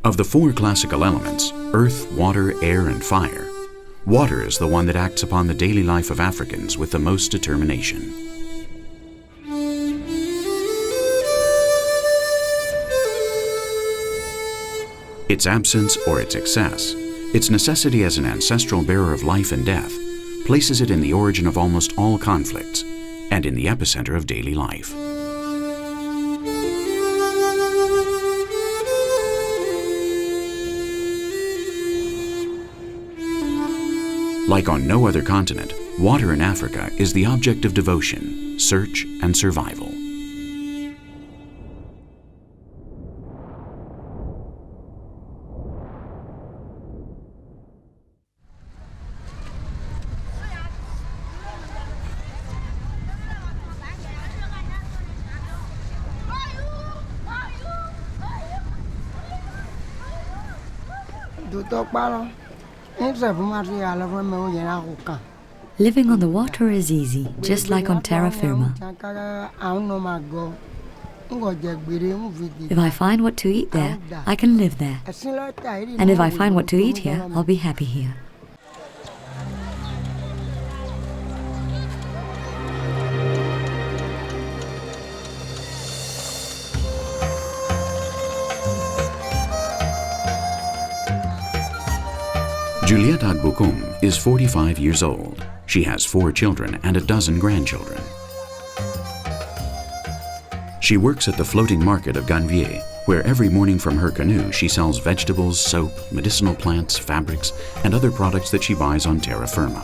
Of the four classical elements, earth, water, air, and fire, water is the one that acts upon the daily life of Africans with the most determination. Its absence or its excess, its necessity as an ancestral bearer of life and death, places it in the origin of almost all conflicts and in the epicenter of daily life. Like on no other continent, water in Africa is the object of devotion, search, and survival. Living on the water is easy, just like on terra firma. If I find what to eat there, I can live there. And if I find what to eat here, I'll be happy here. Juliette Agbokoum is 45 years old. She has 4 children and a dozen grandchildren. She works at the floating market of Ganvier, where every morning from her canoe she sells vegetables, soap, medicinal plants, fabrics, and other products that she buys on terra firma.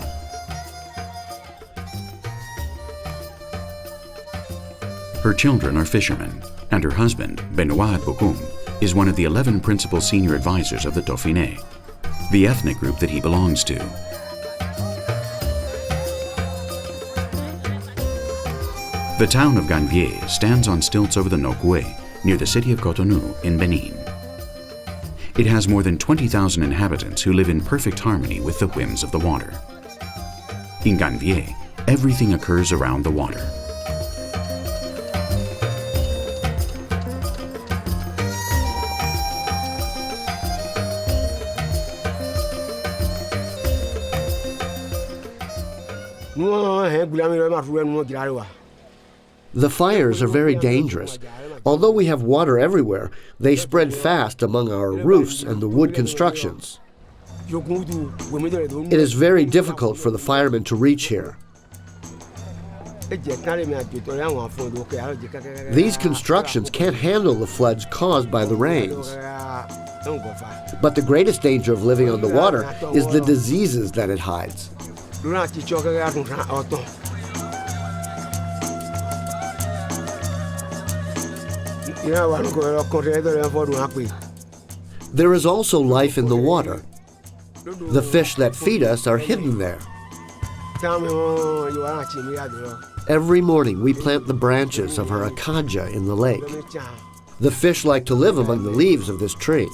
Her children are fishermen, and her husband, Benoit Agbokoum, is one of the 11 principal senior advisors of the Dauphiné, the ethnic group that he belongs to. The town of Ganvier stands on stilts over the Nokoué, near the city of Cotonou in Benin. It has more than 20,000 inhabitants who live in perfect harmony with the whims of the water. In Ganvier, everything occurs around the water. The fires are very dangerous. Although we have water everywhere, they spread fast among our roofs and the wood constructions. It is very difficult for the firemen to reach here. These constructions can't handle the floods caused by the rains. But the greatest danger of living on the water is the diseases that it hides. There is also life in the water. The fish that feed us are hidden there. Every morning we plant the branches of our acacia in the lake. The fish like to live among the leaves of this tree.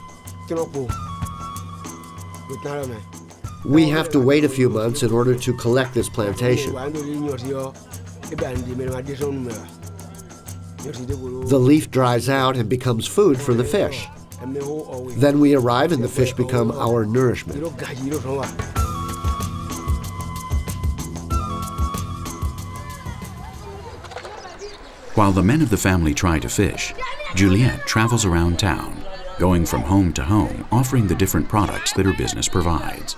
We have to wait a few months in order to collect this plantation. The leaf dries out and becomes food for the fish. Then we arrive and the fish become our nourishment. While the men of the family try to fish, Juliette travels around town, going from home to home, offering the different products that her business provides.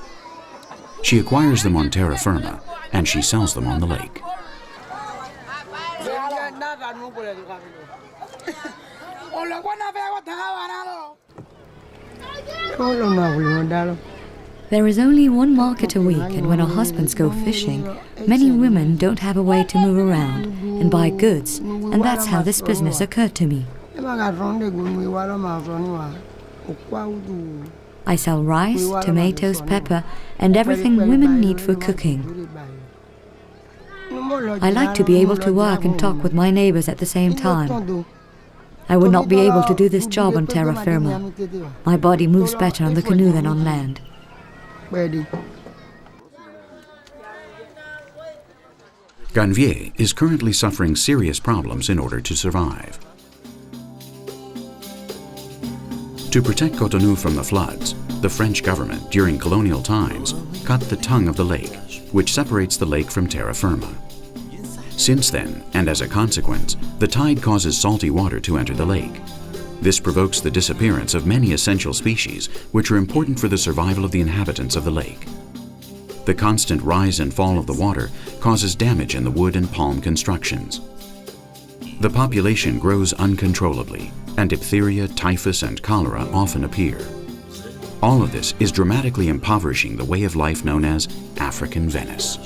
She acquires them on terra firma, and she sells them on the lake. There is only one market a week, and when our husbands go fishing, many women don't have a way to move around and buy goods, and that's how this business occurred to me. I sell rice, tomatoes, pepper, and everything women need for cooking. I like to be able to work and talk with my neighbors at the same time. I would not be able to do this job on terra firma. My body moves better on the canoe than on land. Ganvier is currently suffering serious problems in order to survive. To protect Cotonou from the floods, the French government, during colonial times, cut the tongue of the lake, which separates the lake from terra firma. Since then, and as a consequence, the tide causes salty water to enter the lake. This provokes the disappearance of many essential species, which are important for the survival of the inhabitants of the lake. The constant rise and fall of the water causes damage in the wood and palm constructions. The population grows uncontrollably, and diphtheria, typhus, and cholera often appear. All of this is dramatically impoverishing the way of life known as African Venice.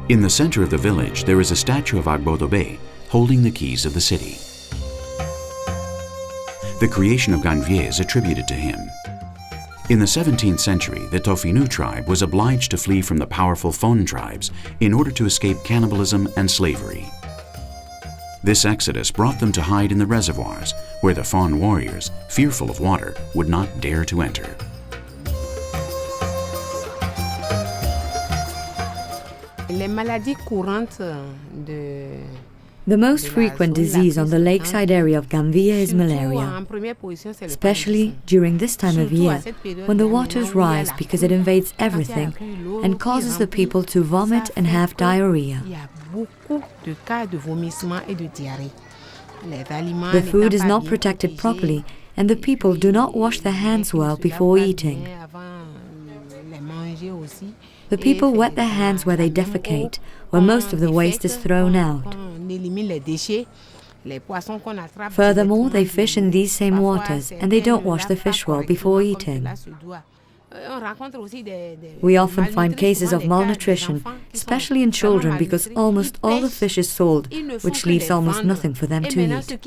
In the center of the village, there is a statue of Agbodobe holding the keys of the city. The creation of Ganvier is attributed to him. In the 17th century, the Tofinu tribe was obliged to flee from the powerful Fon tribes in order to escape cannibalism and slavery. This exodus brought them to hide in the reservoirs, where the Fon warriors, fearful of water, would not dare to enter. The most frequent disease on the lakeside area of Ganvier is malaria, especially during this time of year when the waters rise because it invades everything and causes the people to vomit and have diarrhea. The food is not protected properly and the people do not wash their hands well before eating. The people wet their hands where they defecate, where most of the waste is thrown out. Furthermore, they fish in these same waters, and they don't wash the fish well before eating. We often find cases of malnutrition, especially in children, because almost all the fish is sold, which leaves almost nothing for them to eat.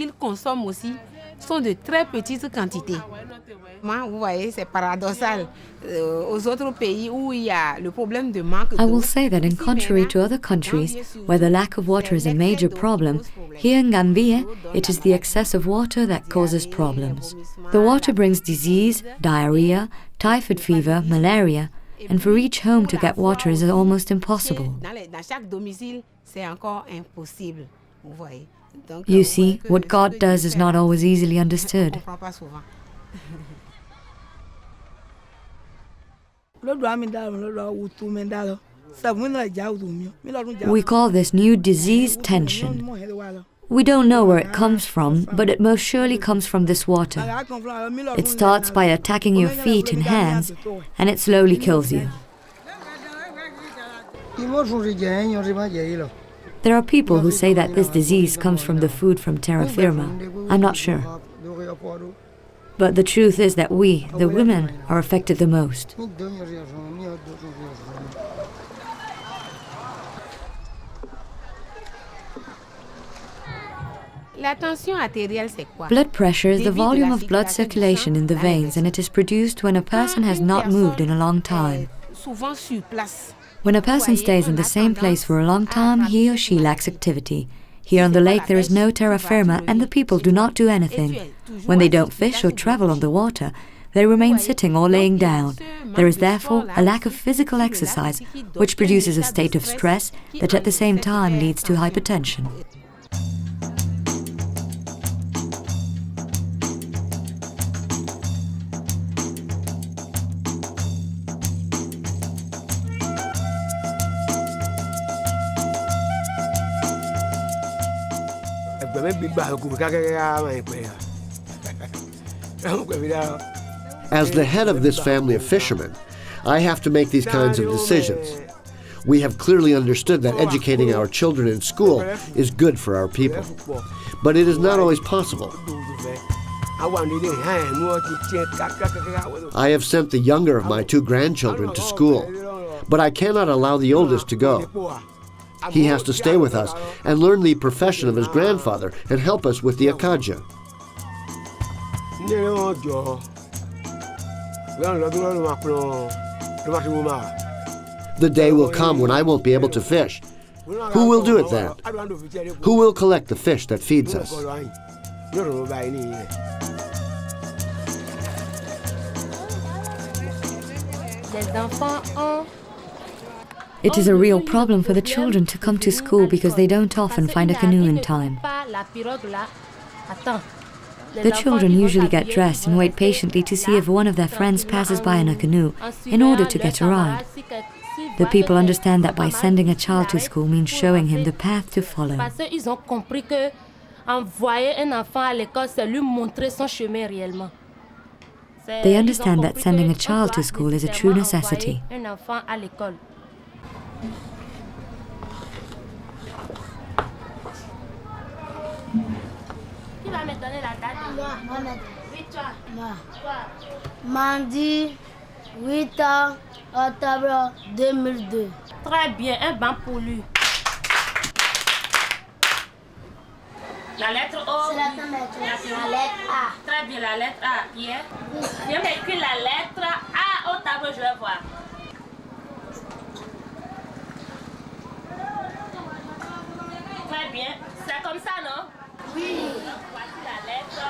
I will say that in contrary to other countries, where the lack of water is a major problem, here in Ganvier, it is the excess of water that causes problems. The water brings disease, diarrhea, typhoid fever, malaria, and for each home to get water is almost impossible. You see, what God does is not always easily understood. We call this new disease tension. We don't know where it comes from, but it most surely comes from this water. It starts by attacking your feet and hands, and it slowly kills you. There are people who say that this disease comes from the food from terra firma. I'm not sure. But the truth is that we, the women, are affected the most. Blood pressure is the volume of blood circulation in the veins, and it is produced when a person has not moved in a long time. When a person stays in the same place for a long time, he or she lacks activity. Here on the lake there is no terra firma and the people do not do anything. When they don't fish or travel on the water, they remain sitting or laying down. There is therefore a lack of physical exercise, which produces a state of stress that at the same time leads to hypertension. As the head of this family of fishermen, I have to make these kinds of decisions. We have clearly understood that educating our children in school is good for our people. But it is not always possible. I have sent the younger of my two grandchildren to school, but I cannot allow the oldest to go. He has to stay with us and learn the profession of his grandfather and help us with the akaja. The day will come when I won't be able to fish. Who will do it then? Who will collect the fish that feeds us? It is a real problem for the children to come to school because they don't often find a canoe in time. The children usually get dressed and wait patiently to see if one of their friends passes by in a canoe in order to get a ride. The people understand that by sending a child to school means showing him the path to follow. They understand that sending a child to school is a true necessity. Mardi, 8 octobre 2002. Très bien, un banc pour lui. La lettre O. La lettre A. Très bien, la lettre A. Hier. Viens m'écrire la lettre A au tableau, je vais voir. Très bien. C'est comme ça, non? Oui. Voici la lettre A.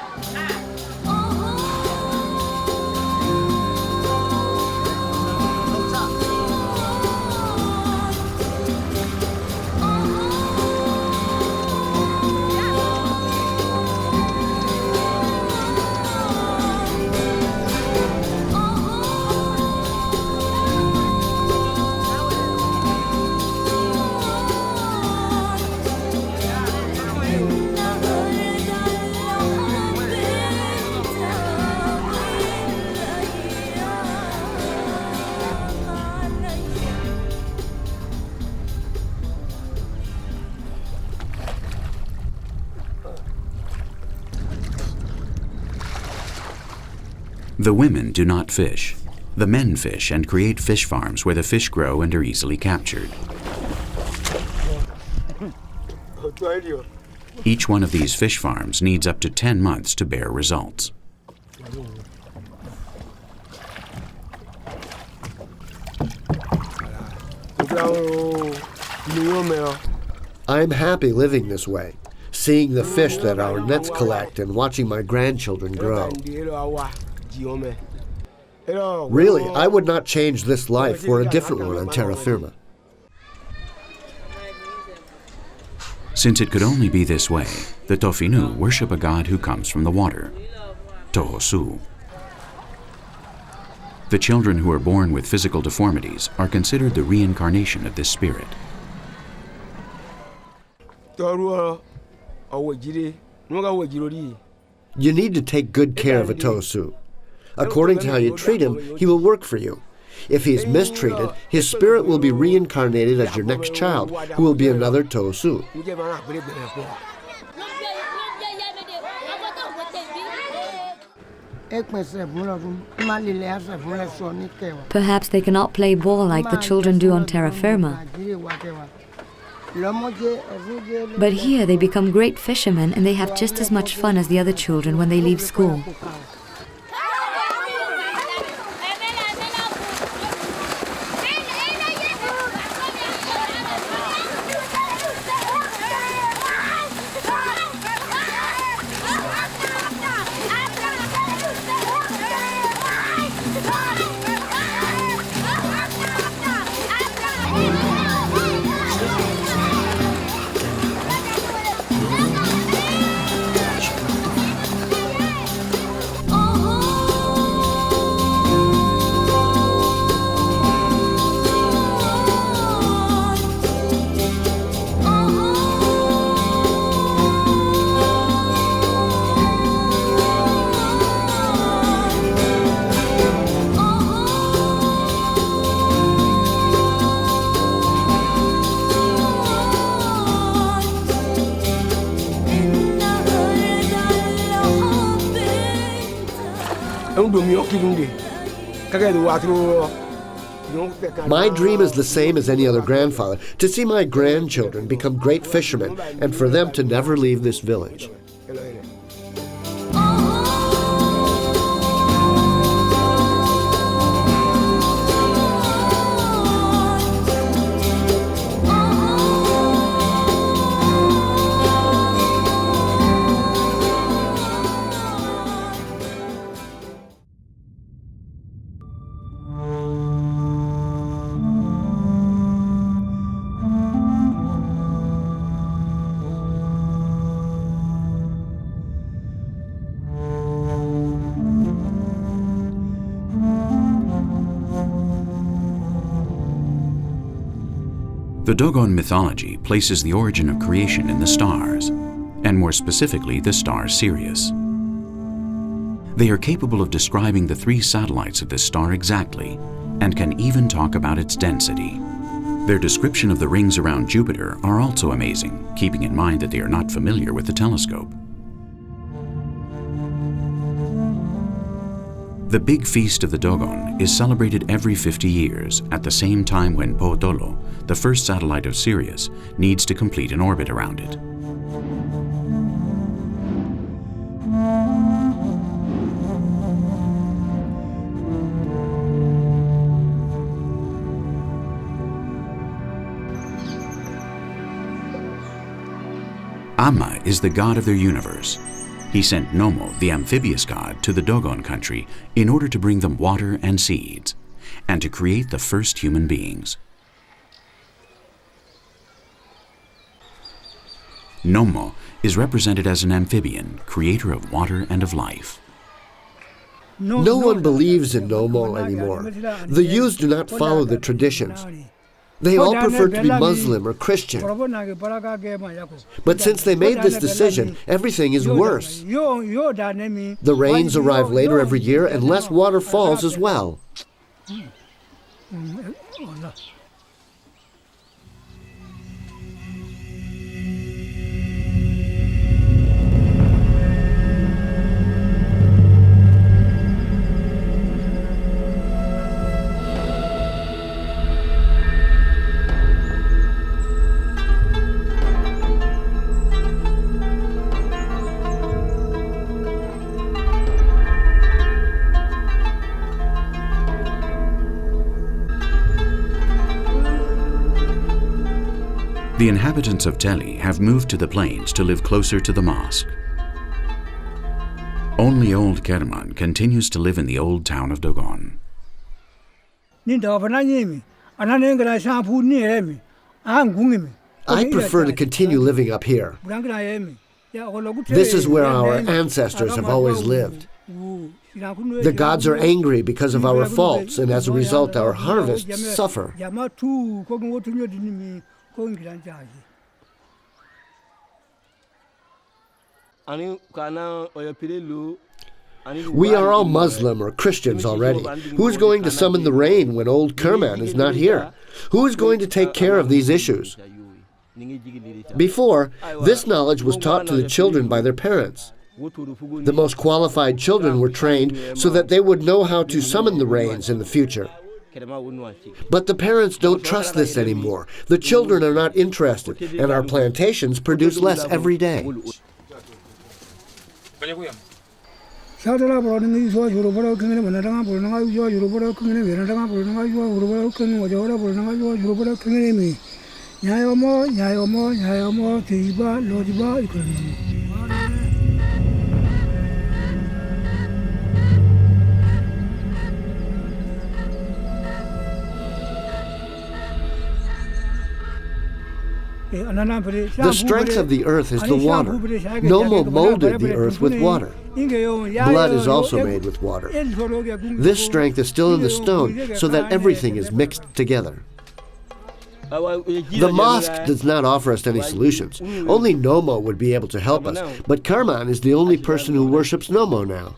The women do not fish. The men fish and create fish farms where the fish grow and are easily captured. Each one of these fish farms needs up to 10 months to bear results. I'm happy living this way, seeing the fish that our nets collect and watching my grandchildren grow. Really, I would not change this life for a different one on terra firma. Since it could only be this way, the Tofinu worship a god who comes from the water, Tohosu. The children who are born with physical deformities are considered the reincarnation of this spirit. You need to take good care of a Tohosu. According to how you treat him, he will work for you. If he is mistreated, his spirit will be reincarnated as your next child, who will be another Tohosu. Perhaps they cannot play ball like the children do on terra firma. But here they become great fishermen and they have just as much fun as the other children when they leave school. My dream is the same as any other grandfather, to see my grandchildren become great fishermen and for them to never leave this village. The Dogon mythology places the origin of creation in the stars, and more specifically the star Sirius. They are capable of describing the 3 satellites of this star exactly, and can even talk about its density. Their description of the rings around Jupiter are also amazing, keeping in mind that they are not familiar with the telescope. The big feast of the Dogon is celebrated every 50 years at the same time when Potolo, the first satellite of Sirius, needs to complete an orbit around it. Amma is the god of their universe. He sent Nomo, the amphibious god, to the Dogon country in order to bring them water and seeds, and to create the first human beings. Nomo is represented as an amphibian, creator of water and of life. No one believes in Nomo anymore. The youths do not follow the traditions. They all prefer to be Muslim or Christian. But since they made this decision, everything is worse. The rains arrive later every year and less water falls as well. The inhabitants of Teli have moved to the plains to live closer to the mosque. Only old Kerman continues to live in the old town of Dogon. I prefer to continue living up here. This is where our ancestors have always lived. The gods are angry because of our faults, and as a result, our harvests suffer. We are all Muslim or Christians already. Who is going to summon the rain when old Kerman is not here? Who is going to take care of these issues? Before, this knowledge was taught to the children by their parents. The most qualified children were trained so that they would know how to summon the rains in the future. But the parents don't trust this anymore. The children are not interested, and our plantations produce less every day. The strength of the earth is the water. Nomo molded the earth with water. Blood is also made with water. This strength is still in the stone, so that everything is mixed together. The mosque does not offer us any solutions. Only Nomo would be able to help us, but Kerman is the only person who worships Nomo now.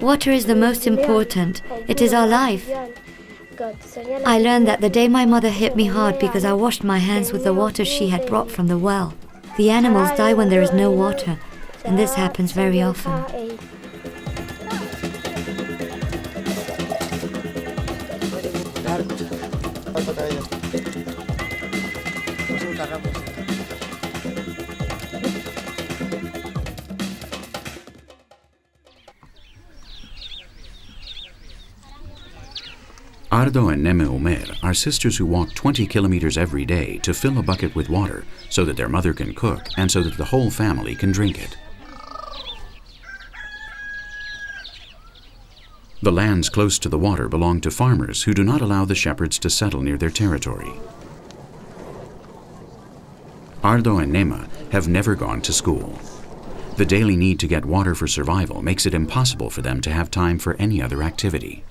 Water is the most important. It is our life. I learned that the day my mother hit me hard because I washed my hands with the water she had brought from the well. The animals die when there is no water, and this happens very often. Ardo and Neme Umer are sisters who walk 20 kilometers every day to fill a bucket with water so that their mother can cook and so that the whole family can drink it. The lands close to the water belong to farmers who do not allow the shepherds to settle near their territory. Ardo and Nema have never gone to school. The daily need to get water for survival makes it impossible for them to have time for any other activity.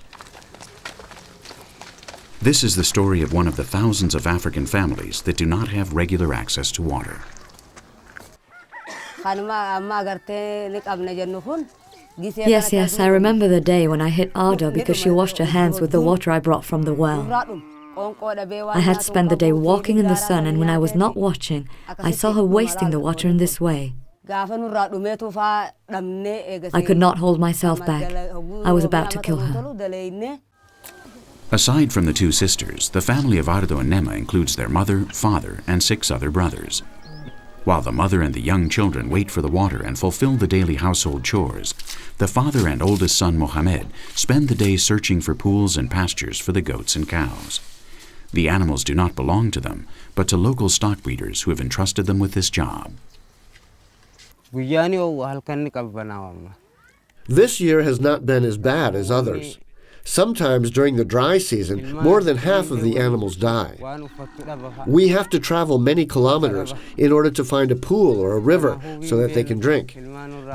This is the story of one of the thousands of African families that do not have regular access to water. Yes, I remember the day when I hit Ardo because she washed her hands with the water I brought from the well. I had spent the day walking in the sun, and when I was not watching, I saw her wasting the water in this way. I could not hold myself back. I was about to kill her. Aside from the two sisters, the family of Ardo and Nema includes their mother, father, and 6 other brothers. While the mother and the young children wait for the water and fulfill the daily household chores, the father and oldest son, Mohammed, spend the day searching for pools and pastures for the goats and cows. The animals do not belong to them, but to local stock breeders who have entrusted them with this job. This year has not been as bad as others. Sometimes during the dry season, more than half of the animals die. We have to travel many kilometers in order to find a pool or a river so that they can drink.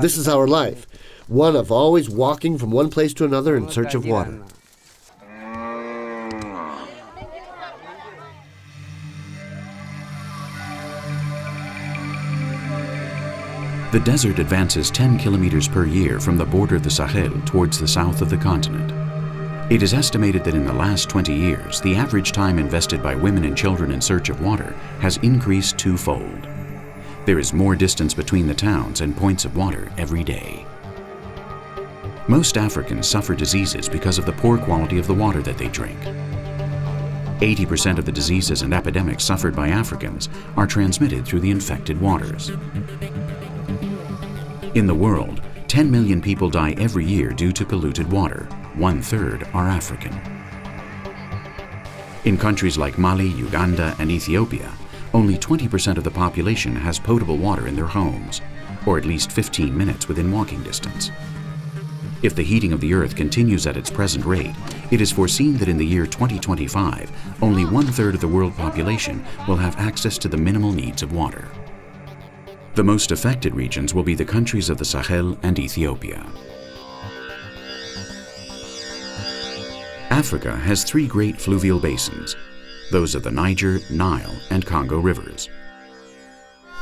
This is our life, one of always walking from one place to another in search of water. The desert advances 10 kilometers per year from the border of the Sahel towards the south of the continent. It is estimated that in the last 20 years, the average time invested by women and children in search of water has increased 2-fold. There is more distance between the towns and points of water every day. Most Africans suffer diseases because of the poor quality of the water that they drink. 80% of the diseases and epidemics suffered by Africans are transmitted through the infected waters. In the world, 10 million people die every year due to polluted water. 1/3 are African. In countries like Mali, Uganda, and Ethiopia, only 20% of the population has potable water in their homes, or at least 15 minutes within walking distance. If the heating of the earth continues at its present rate, it is foreseen that in the year 2025, only 1/3 of the world population will have access to the minimal needs of water. The most affected regions will be the countries of the Sahel and Ethiopia. Africa has 3 great fluvial basins, those of the Niger, Nile, and Congo rivers.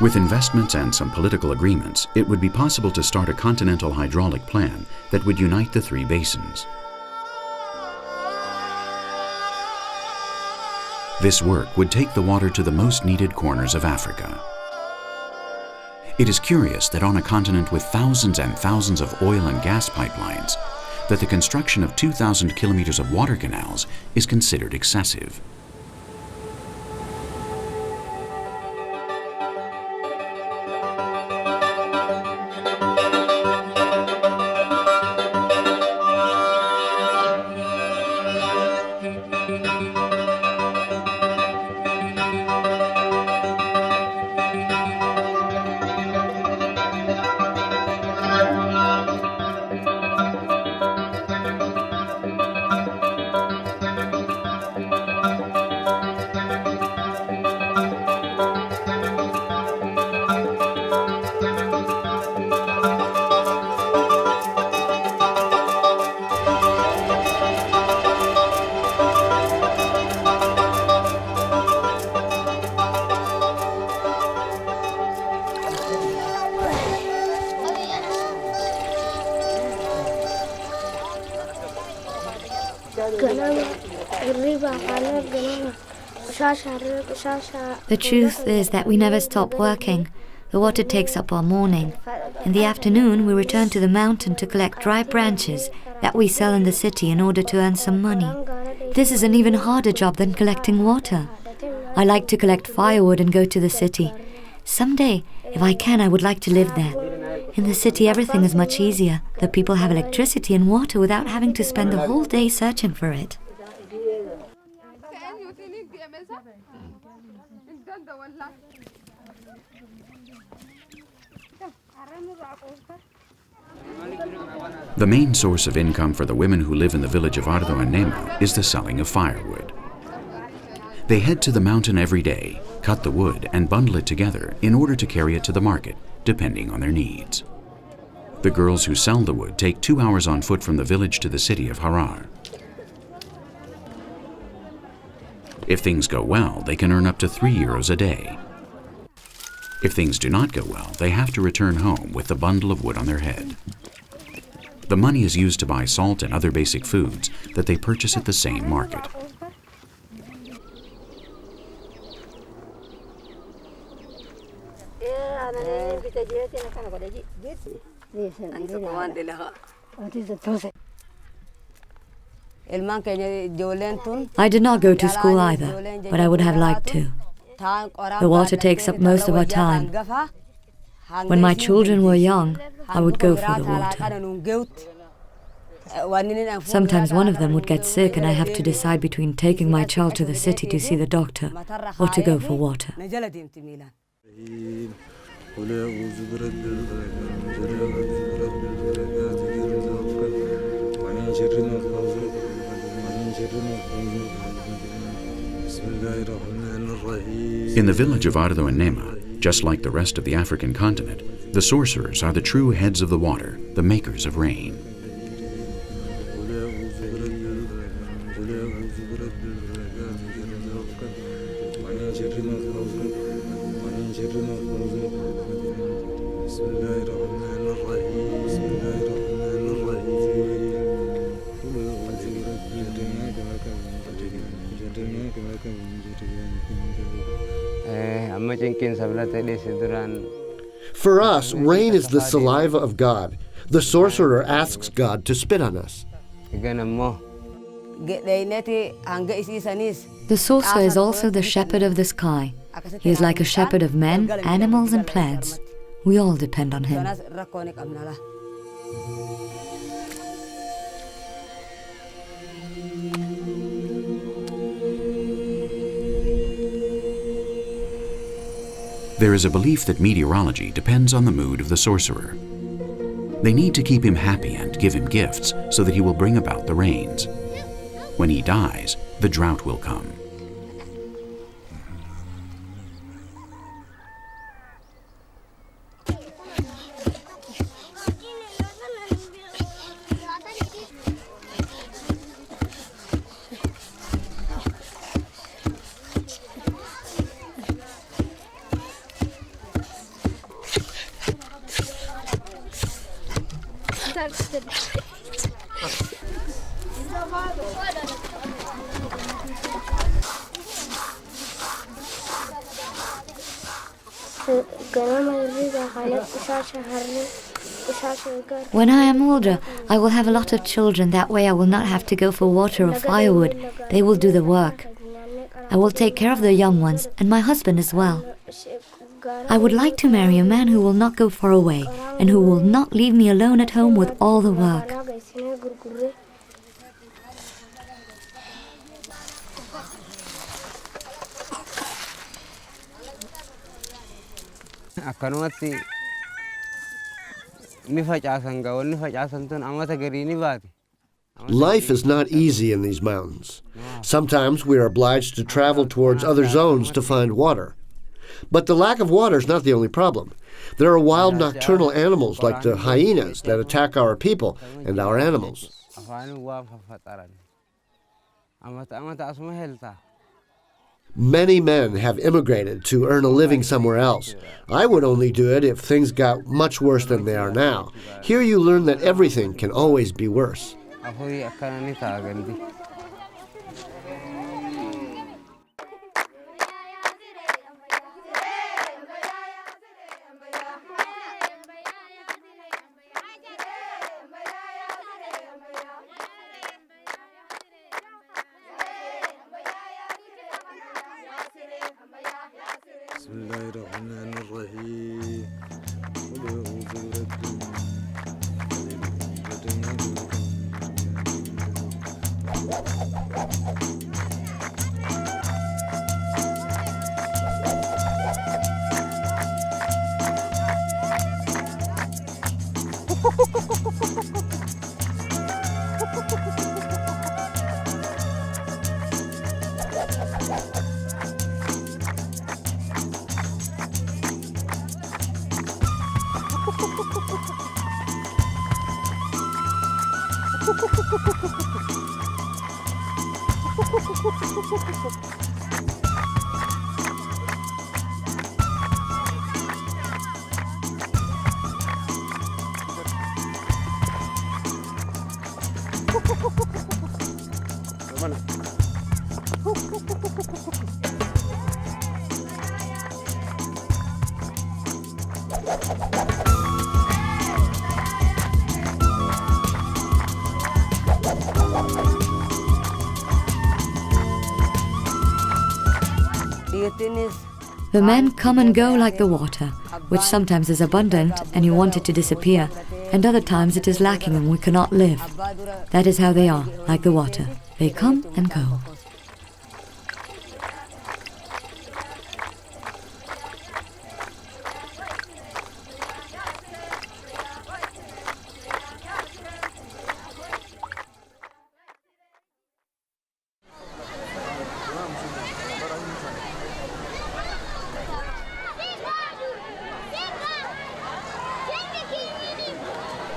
With investments and some political agreements, it would be possible to start a continental hydraulic plan that would unite the 3 basins. This work would take the water to the most needed corners of Africa. It is curious that on a continent with thousands and thousands of oil and gas pipelines, that the construction of 2,000 kilometers of water canals is considered excessive. The truth is that we never stop working. The water takes up our morning. In the afternoon, we return to the mountain to collect dry branches that we sell in the city in order to earn some money. This is an even harder job than collecting water. I like to collect firewood and go to the city. Someday, if I can, I would like to live there. In the city, everything is much easier. The people have electricity and water without having to spend the whole day searching for it. The main source of income for the women who live in the village of Ardo and Nema is the selling of firewood. They head to the mountain every day, cut the wood, and bundle it together in order to carry it to the market, depending on their needs. The girls who sell the wood take 2 hours on foot from the village to the city of Harar. If things go well, they can earn up to 3 euros a day. If things do not go well, they have to return home with the bundle of wood on their head. The money is used to buy salt and other basic foods that they purchase at the same market. I did not go to school either, but I would have liked to. The water takes up most of our time. When my children were young, I would go for the water. Sometimes one of them would get sick and I have to decide between taking my child to the city to see the doctor or to go for water. In the village of Ardo and Nema, just like the rest of the African continent, the sorcerers are the true heads of the water, the makers of rain. For us, rain is the saliva of God. The sorcerer asks God to spit on us. The sorcerer is also the shepherd of the sky. He is like a shepherd of men, animals and plants. We all depend on him. There is a belief that meteorology depends on the mood of the sorcerer. They need to keep him happy and give him gifts so that he will bring about the rains. When he dies, the drought will come. When I am older, I will have a lot of children. That way I will not have to go for water or firewood. They will do the work. I will take care of the young ones and my husband as well. I would like to marry a man who will not go far away and who will not leave me alone at home with all the work. Life is not easy in these mountains. Sometimes we are obliged to travel towards other zones to find water. But the lack of water is not the only problem. There are wild nocturnal animals like the hyenas that attack our people and our animals. Many men have immigrated to earn a living somewhere else. I would only do it if things got much worse than they are now. Here you learn that everything can always be worse. The men come and go like the water, which sometimes is abundant and you want it to disappear, and other times it is lacking and we cannot live. That is how they are, like the water. They come and go.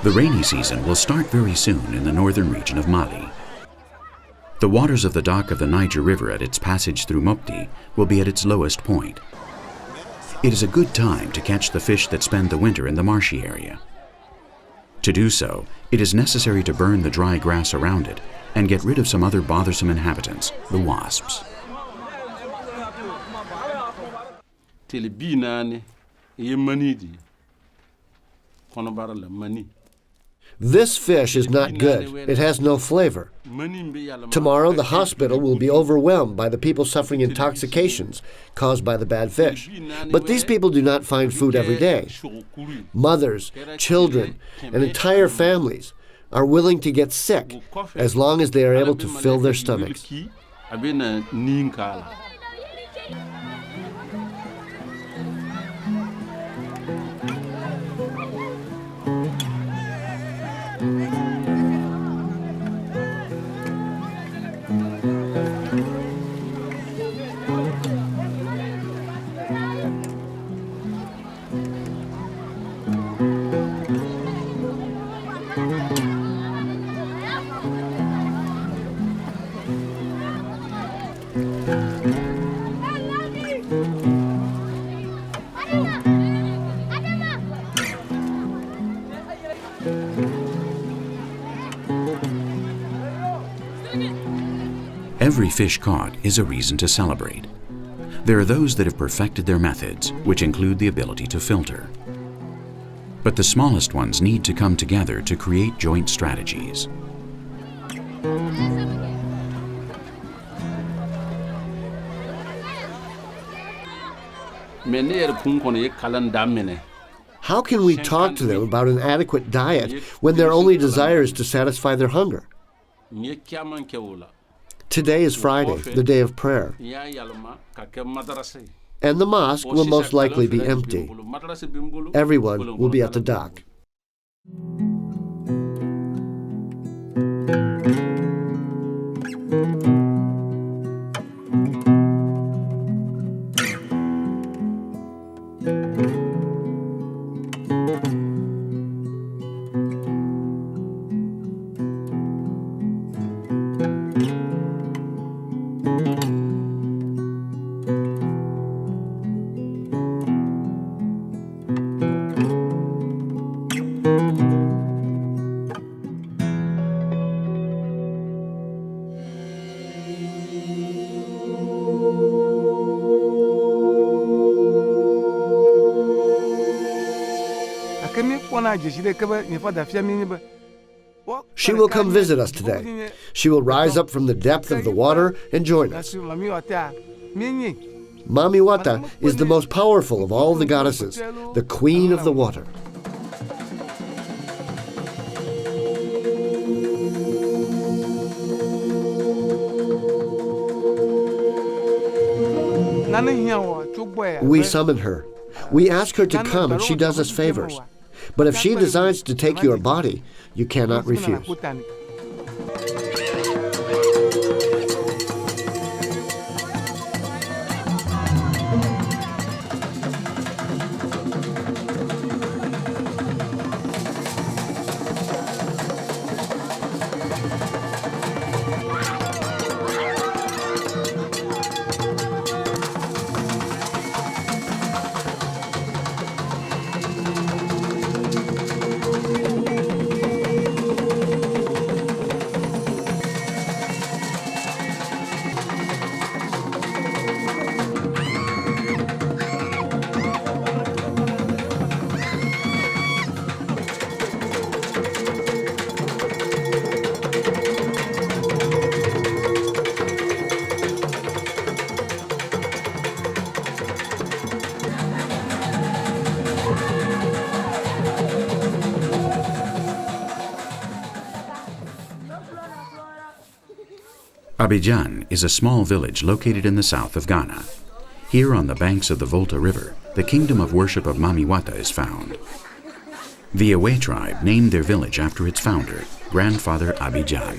The rainy season will start very soon in the northern region of Mali. The waters of the dock of the Niger River at its passage through Mopti will be at its lowest point. It is a good time to catch the fish that spend the winter in the marshy area. To do so, it is necessary to burn the dry grass around it and get rid of some other bothersome inhabitants, the wasps. This fish is not good. It has no flavor. Tomorrow, the hospital will be overwhelmed by the people suffering intoxications caused by the bad fish. But these people do not find food every day. Mothers, children, and entire families are willing to get sick as long as they are able to fill their stomachs. Every fish caught is a reason to celebrate. There are those that have perfected their methods, which include the ability to filter. But the smallest ones need to come together to create joint strategies. How can we talk to them about an adequate diet when their only desire is to satisfy their hunger? Today is Friday, the day of prayer, and the mosque will most likely be empty. Everyone will be at the dock. She will come visit us today. She will rise up from the depth of the water and join us. Mami Wata is the most powerful of all the goddesses, the queen of the water. We summon her. We ask her to come and she does us favors. But if she decides to take your body, you cannot refuse. Abidjan is a small village located in the south of Ghana. Here on the banks of the Volta River, the kingdom of worship of Mami Wata is found. The Awe tribe named their village after its founder, Grandfather Abidjan.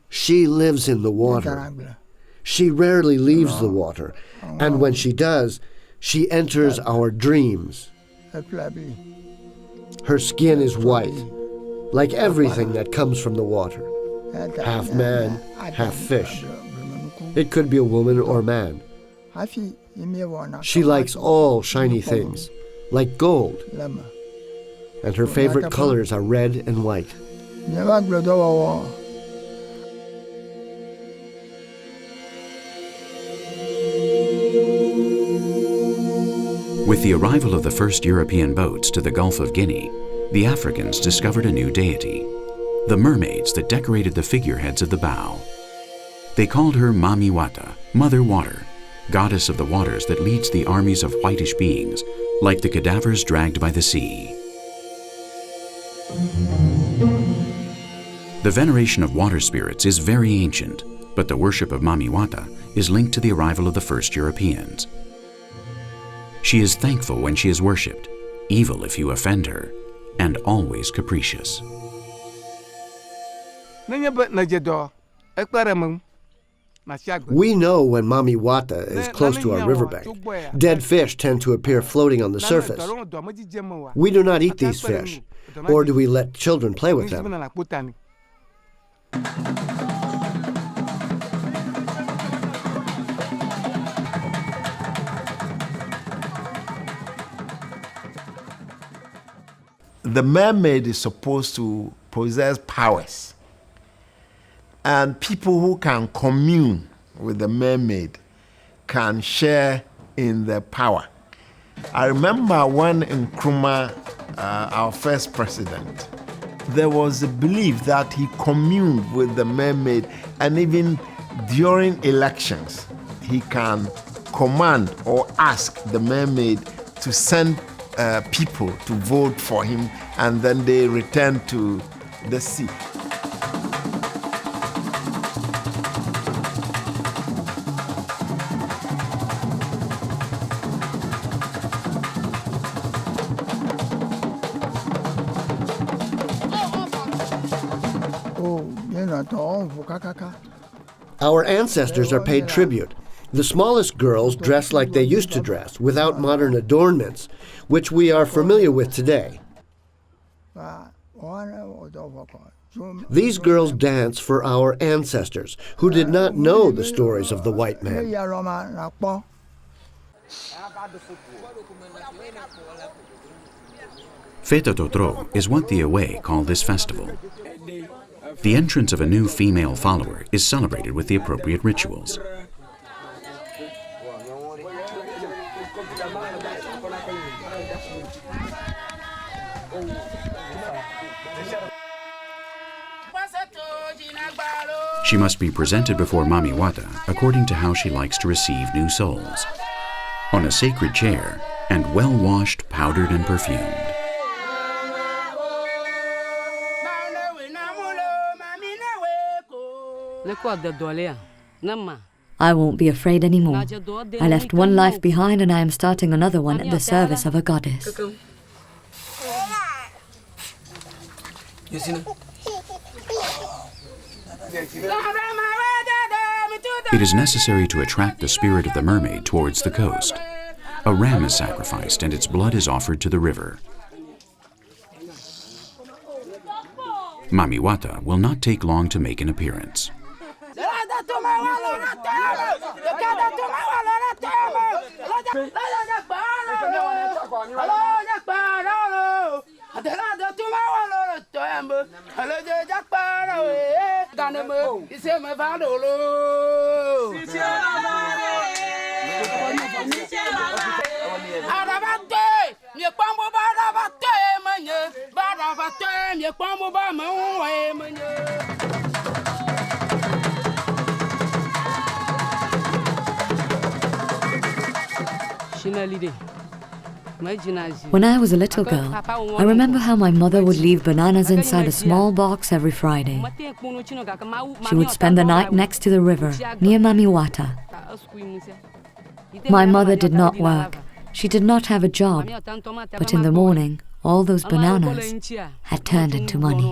She lives in the water. She rarely leaves the water, and when she does, she enters our dreams. Her skin is white, like everything that comes from the water. Half man, half fish. It could be a woman or man. She likes all shiny things, like gold. And her favorite colors are red and white. With the arrival of the first European boats to the Gulf of Guinea, the Africans discovered a new deity, the mermaids that decorated the figureheads of the bow. They called her Mami Wata, Mother Water, goddess of the waters that leads the armies of whitish beings, like the cadavers dragged by the sea. The veneration of water spirits is very ancient, but the worship of Mami Wata is linked to the arrival of the first Europeans. She is thankful when she is worshipped, evil if you offend her, and always capricious. We know when Mami Wata is close to our riverbank. Dead fish tend to appear floating on the surface. We do not eat these fish, or do we let children play with them. The mermaid is supposed to possess powers, and people who can commune with the mermaid can share in the power. I remember when Nkrumah, our first president, there was a belief that he communed with the mermaid, and even during elections, he can command or ask the mermaid to send people to vote for him, and then they return to the sea. Our ancestors are paid tribute. The smallest girls dress like they used to dress, without modern adornments, which we are familiar with today. These girls dance for our ancestors, who did not know the stories of the white man. Feta Totro is what the Awe call this festival. The entrance of a new female follower is celebrated with the appropriate rituals. She must be presented before Mami Wata according to how she likes to receive new souls, on a sacred chair and well-washed, powdered, and perfumed. I won't be afraid anymore. I left one life behind and I am starting another one in the service of a goddess. It is necessary to attract the spirit of the mermaid towards the coast. A ram is sacrificed and its blood is offered to the river. Mami Wata will not take long to make an appearance. When I was a little girl, I remember how my mother would leave bananas inside a small box every Friday. She would spend the night next to the river, near Mami Wata. My mother did not work. She did not have a job, but in the morning, all those bananas had turned into money.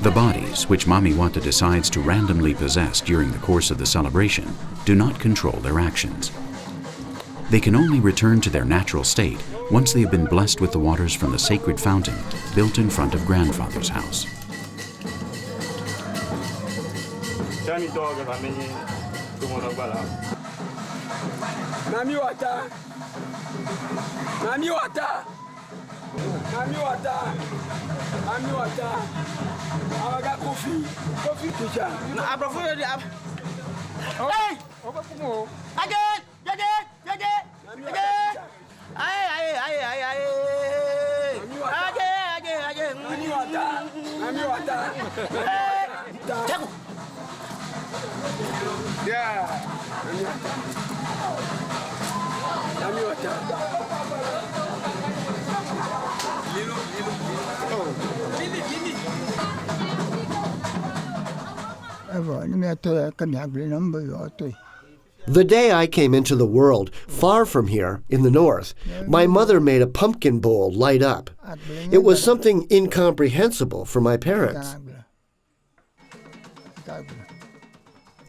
The bodies, which Mami Wata decides to randomly possess during the course of the celebration, do not control their actions. They can only return to their natural state once they have been blessed with the waters from the sacred fountain built in front of grandfather's house. Mami Wata! Mami Wata! Mami Wata! Mami Wata! Aga coffee! Coffee teacher! Na abrafo de ab. Hey! Again! Ay! Again! Mami Wata! Jago! Yeah! Mami Wata! The day I came into the world, far from here, in the north, my mother made a pumpkin bowl light up. It was something incomprehensible for my parents.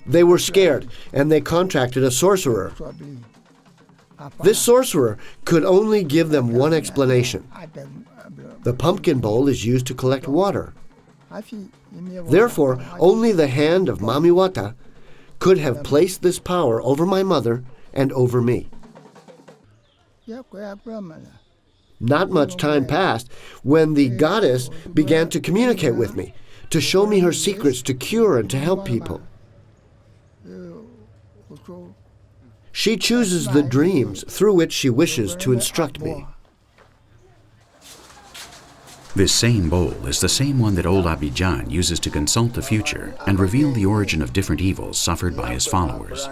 They were scared, and they contracted a sorcerer. This sorcerer could only give them one explanation. The pumpkin bowl is used to collect water. Therefore, only the hand of Mami Wata could have placed this power over my mother and over me. Not much time passed when the goddess began to communicate with me, to show me her secrets to cure and to help people. She chooses the dreams through which she wishes to instruct me. This same bowl is the same one that old Abidjan uses to consult the future and reveal the origin of different evils suffered by his followers.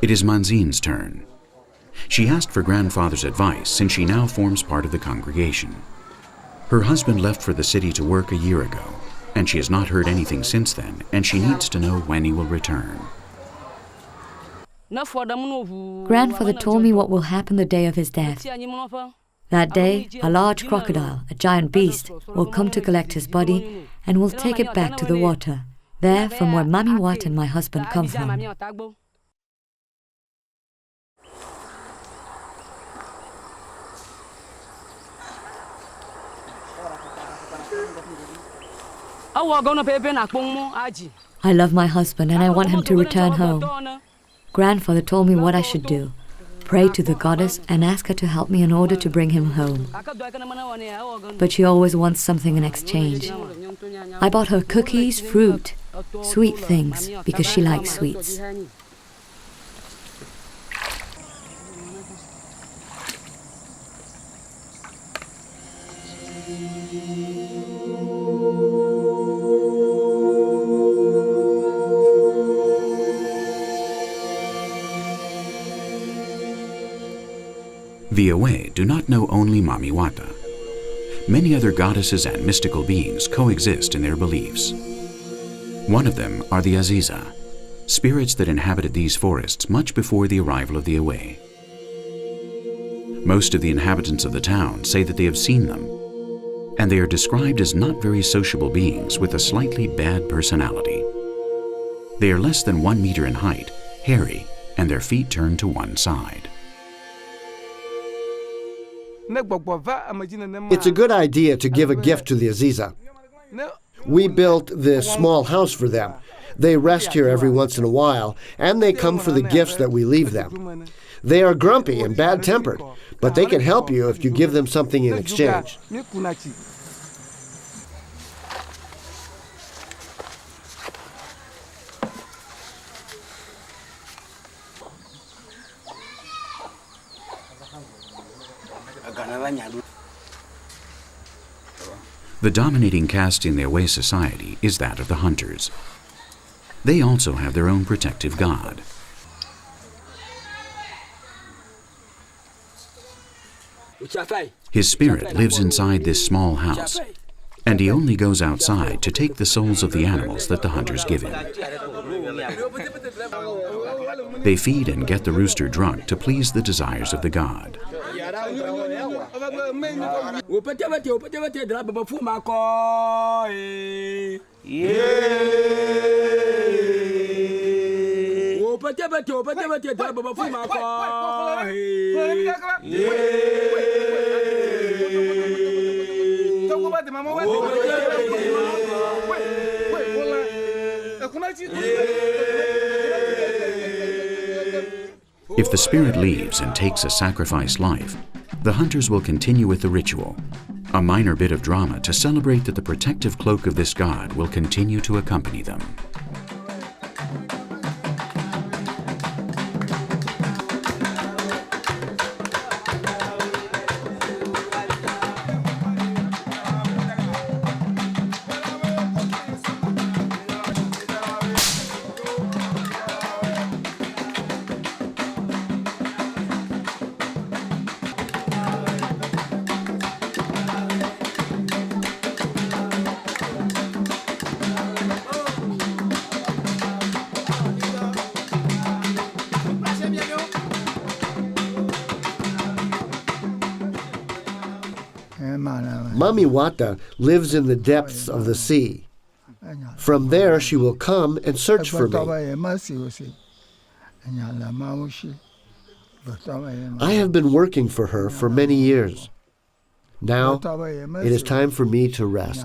It is Manzine's turn. She asked for grandfather's advice since she now forms part of the congregation. Her husband left for the city to work a year ago, and she has not heard anything since then, and she needs to know when he will return. Grandfather told me what will happen the day of his death. That day, a large crocodile, a giant beast, will come to collect his body and will take it back to the water, there from where Mami Wata and my husband come from. I love my husband and I want him to return home. Grandfather told me what I should do. Pray to the goddess and ask her to help me in order to bring him home. But she always wants something in exchange. I bought her cookies, fruit, sweet things, because she likes sweets. The Away do not know only Mami Wata. Many other goddesses and mystical beings coexist in their beliefs. One of them are the Aziza, spirits that inhabited these forests much before the arrival of the Away. Most of the inhabitants of the town say that they have seen them, and they are described as not very sociable beings with a slightly bad personality. They are less than 1 meter in height, hairy, and their feet turn to one side. It's a good idea to give a gift to the Aziza. We built this small house for them. They rest here every once in a while, and they come for the gifts that we leave them. They are grumpy and bad-tempered, but they can help you if you give them something in exchange. The dominating caste in the Away society is that of the hunters. They also have their own protective god. His spirit lives inside this small house, and he only goes outside to take the souls of the animals that the hunters give him. They feed and get the rooster drunk to please the desires of the god. If the spirit leaves and takes a sacrificed life, the hunters will continue with the ritual, a minor bit of drama to celebrate that the protective cloak of this god will continue to accompany them. Mami Wata lives in the depths of the sea. From there, she will come and search for me. I have been working for her for many years. Now, it is time for me to rest.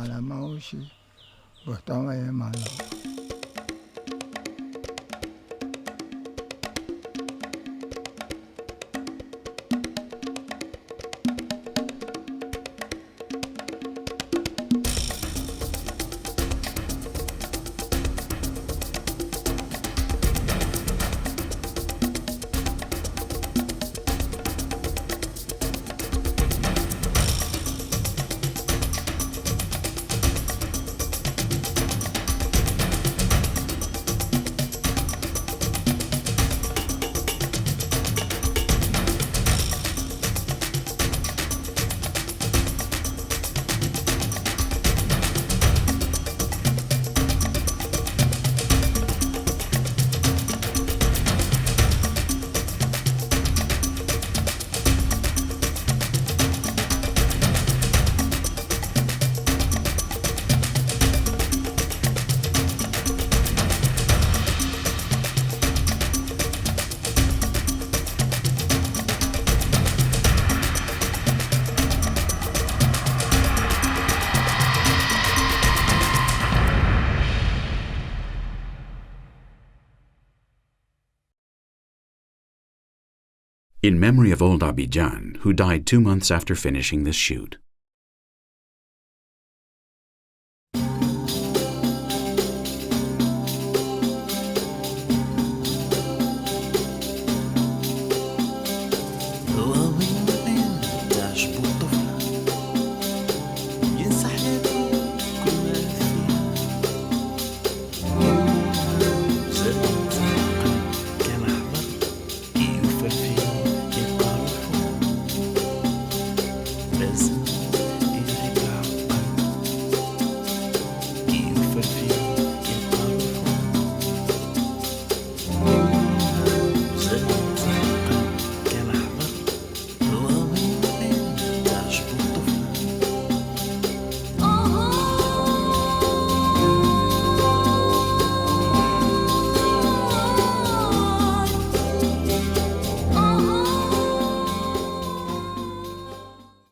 In memory of old Abidjan, who died 2 months after finishing this shoot. others.